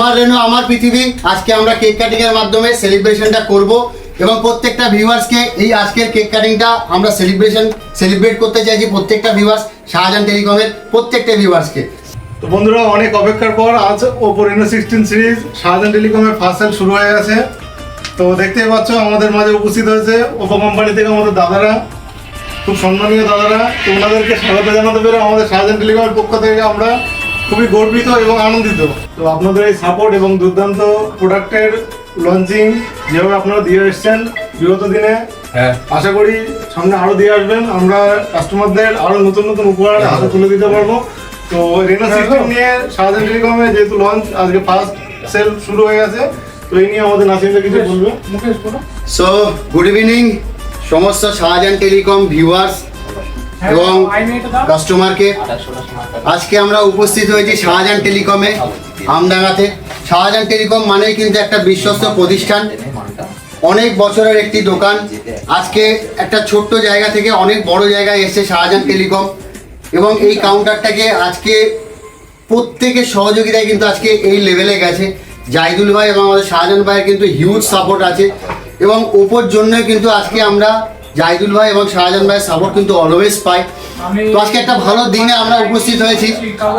আমার রেনো আমার পৃথিবী। আজকে আমরা কেক কাটিং এর মাধ্যমে সেলিব্রেশনটা করব এবং প্রত্যেকটা ভিউয়ার্সকে এই আজকের কেক কাটিংটা আমরা সেলিব্রেট করতে চাইছি। প্রত্যেকটা ভিউয়ার্স, শাহজাহান টেলিকমের প্রত্যেকটা ভিউয়ার্সকে। তো বন্ধুরা, অনেক অপেক্ষার পর আজ ওপো রেনো 16 সিরিজ শাহজাহান টেলিকমের ফার্স্ট সেল শুরু হয়ে গেছে। তো দেখতেই পাচ্ছ আমাদের মাঝে উপস্থিত হয়েছে ওপো কোম্পানি থেকে আমাদের দাদারা, খুব সম্মানীয় দাদারা। তো ওনাদেরকে স্বাগত জানাতে পেরে আমাদের শাহজাহান টেলিকমের পক্ষ থেকে আমরা খুবই গর্বিত এবং আনন্দিত। তো আপনাদের এই সাপোর্ট এবং দুর্দান্ত প্রোডাক্টের লঞ্চিং যেভাবে আপনারা দিয়ে এসছেন বিগত দিনে, আশা করি সামনে আরও দিয়ে আসবেন। আমরা কাস্টমারদের আরও নতুন নতুন উপহার হাতে তুলে দিতে পারবো। তো রেনো 16 নিয়ে শাহজাহান টেলিকমে যেহেতু লঞ্চ, আজকে ফার্স্ট সেল শুরু হয়ে গেছে, তো এই নিয়ে আমাদের নাসিমদা কিছু বলবে। সো গুড ইভিনিং সমস্ত শাহজাহান টেলিকম ভিউয়ার্স এবং কাস্টমারকে। আজকে আমরা উপস্থিত হয়েছি শাহজাহান টেলিকমে আমডাঙ্গাতে। শাহজাহান টেলিকম মানেই কিন্তু একটা বিশ্বস্ত প্রতিষ্ঠান, অনেক বছরের একটি দোকান। আজকে একটা ছোট্ট জায়গা থেকে অনেক বড় জায়গায় এসেছে শাহজাহান টেলিকম এবং এই কাউন্টারটাকে আজকে প্রত্যেকের সহযোগিতায় কিন্তু আজকে এই লেভেলে গেছে। জাহিদুল ভাই এবং আমাদের শাহজাহান ভাইয়ের কিন্তু হিউজ সাপোর্ট আছে এবং ওপোর জন্য কিন্তু আজকে আমরা জাহিদুল ভাই এবং শাহজাহান ভাইয়ের সাপোর্ট কিন্তু অলওয়েজ পাই। তো আজকে একটা ভালো দিনে আমরা উপস্থিত হয়েছি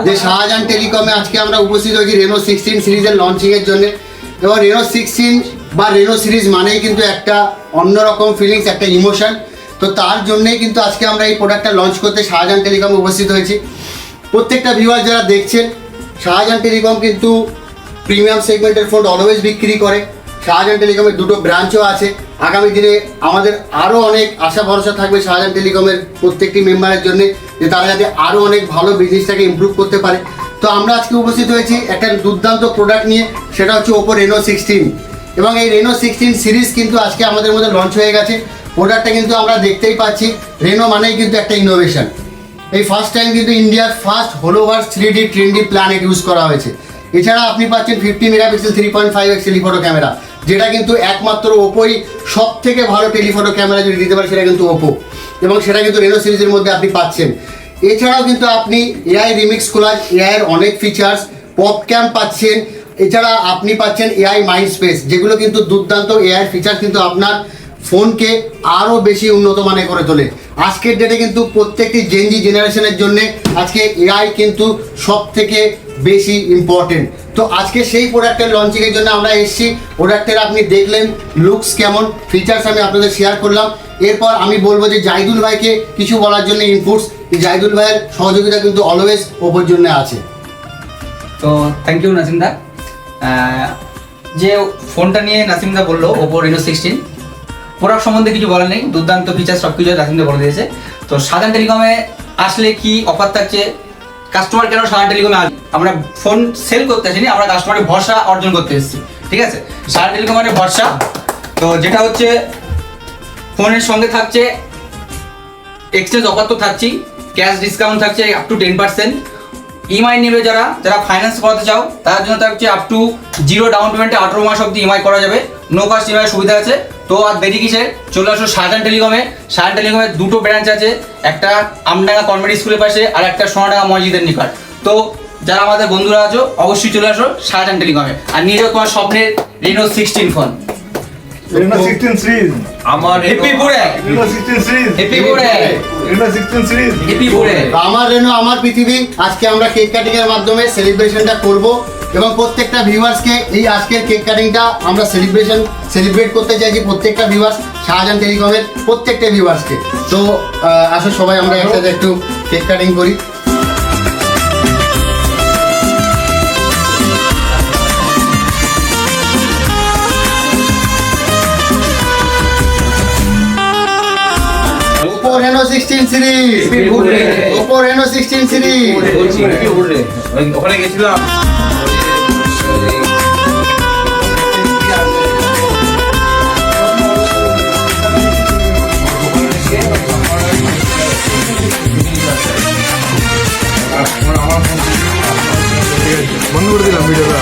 যে শাহজাহান টেলিকমে আজকে আমরা উপস্থিত হয়েছি রেনো 16 সিরিজের লঞ্চিংয়ের জন্য। এবং রেনো 16 বা রেনো সিরিজ মানেই কিন্তু একটা অন্যরকম ফিলিংস, একটা ইমোশন। তো তার জন্যই কিন্তু আজকে আমরা এই প্রোডাক্টটা লঞ্চ করতে শাহজাহান টেলিকমে উপস্থিত হয়েছি। প্রত্যেকটা ভিউয়ার যারা দেখছেন, শাহজাহান টেলিকম কিন্তু প্রিমিয়াম সেগমেন্টের ফোন অলওয়েজ বিক্রি করে। শাহজাহান টেলিকমের দুটো ব্রাঞ্চও আছে। আগামী দিনে আমাদের আরও অনেক আশা ভরসা থাকবে শাহজাহান টেলিকমের প্রত্যেকটি মেম্বারের জন্য, যে তারা যাতে আরও অনেক ভালো বিজনেসটাকে ইমপ্রুভ করতে পারে। তো আমরা আজকে উপস্থিত হয়েছি একটা দুর্দান্ত প্রোডাক্ট নিয়ে, সেটা হচ্ছে ওপো রেনো 16। এবং এই রেনো 16 সিরিজ কিন্তু আজকে আমাদের মধ্যে লঞ্চ হয়ে গেছে। প্রোডাক্টটা কিন্তু আমরা দেখতেই পাচ্ছি, রেনো মানেই কিন্তু একটা ইনোভেশন। এই ফার্স্ট টাইম কিন্তু ইন্ডিয়ার ফার্স্ট হোলোভার 3D ট্রেন্ডি প্ল্যানেট ইউজ করা হয়েছে। এছাড়া আপনি পাচ্ছেন 50 মেগাপিক্সেল 3.5x টেলিফটো ক্যামেরা, যেটা কিন্তু একমাত্র ওপোই সব থেকে ভালো টেলিফটো ক্যামেরা যদি দিতে পারে সেটা কিন্তু ওপো, এবং সেটা কিন্তু রেনো সিরিজের মধ্যে আপনি পাচ্ছেন। এছাড়াও কিন্তু আপনি এআই রিমিক্স কোলাজ, এআইয়ের অনেক ফিচার্স, পপ ক্যাম পাচ্ছেন। এছাড়া আপনি পাচ্ছেন এআই মাইন্ড স্পেস, যেগুলো কিন্তু দুর্দান্ত এআইয়ের ফিচার কিন্তু আপনার ফোনকে আরও বেশি উন্নত মানের করে তোলে। আজকের ডেটে কিন্তু প্রত্যেকটি জেনজি জেনারেশনের জন্য আজকে এআই কিন্তু সব থেকে বেশি ইম্পর্টেন্ট। তো আজকে সেই প্রোডাক্টের লঞ্চিংয়ের জন্য আমরা এসেছি। প্রোডাক্টের আপনি দেখলেন লুকস কেমন, ফিচার্স আমি আপনাদের শেয়ার করলাম। এরপর আমি বলবো যে জাহিদুল ভাইকে কিছু বলার জন্য ইনপুটস। জাহিদুল ভাইয়ের সহযোগিতা কিন্তু অলওয়েজ ওপোর জন্য আছে। তো থ্যাংক ইউ নাসিমদা। যে ফোনটা নিয়ে নাসিমদা বললো ওপো রেনো 16, প্রোডাক্ট সম্বন্ধে কিছু বলার নেই, দুর্দান্ত ফিচার্স সব কিছু নাসিমদা বলে দিয়েছে। তো শাহজাহান টেলিকমে আসলে কি অফার থাকছে, কাস্টমার কেন শাহজাহান টেলিকমে আসবে, আমরা ফোন সেল করতে আসিনি, আমরা কাস্টমারের ভরসা অর্জন করতে এসেছি। ঠিক আছে, শাহজাহান টেলিকমের ভরসা তো যেটা হচ্ছে ফোনের সঙ্গে থাকছে এক্সচেঞ্জ অফার তো থাকছেই, ক্যাশ ডিসকাউন্ট থাকছে আপ টু 10%। ইএমআই নেবে যারা ফাইন্যান্স করাতে চাও তার জন্য থাকছে আপ টু 0 ডাউন পেমেন্টে 18 মাস অব্দি ইএমআই করা যাবে, নো কস্ট ইএমআই সুবিধা আছে। তো আর দেরি কিসের, চলে আসো শাহজাহান টেলিকমে। শাহজাহান টেলিকমের দুটো ব্রাঞ্চ আছে, একটা আমডাঙ্গা কনভেন্ট স্কুলের পাশে আর একটা সোনাডাঙ্গা মসজিদের নিকট। তো যারা আমাদের বন্ধুরা আছো অবশ্যই চলে আসো শাহজাহান টেলিকমে আর নিয়ে যাও তোমার স্বপ্নের রেনো 16 ফোন। রেনো 16 সিরিজ আমার হ্যাপি পুরে, রেনো 16 সিরিজ হ্যাপি পুরে, রেনো 16 সিরিজ হ্যাপি পুরে। আমার রেনো আমার পৃথিবী। আজকে আমরা কেক কাটিং এর মাধ্যমে সেলিব্রেশনটা করব এবং প্রত্যেকটা ভিউয়ার্সকে এই আজকের কেক কাটিংটা আমরা সেলিব্রেট করতে চাইছি। প্রত্যেকটা ভিউয়ার্স, শাহজাহান টেলিকমের প্রত্যেকটা ভিউয়ার্সকে। তো আসো সবাই আমরা একসাথে একটু কেক কাটিং করি। Oppo Reno 16 series, Oppo Reno 16 series. ওখানে গেছিলাম বন্ধ করে দিলাম ভিডিওটা।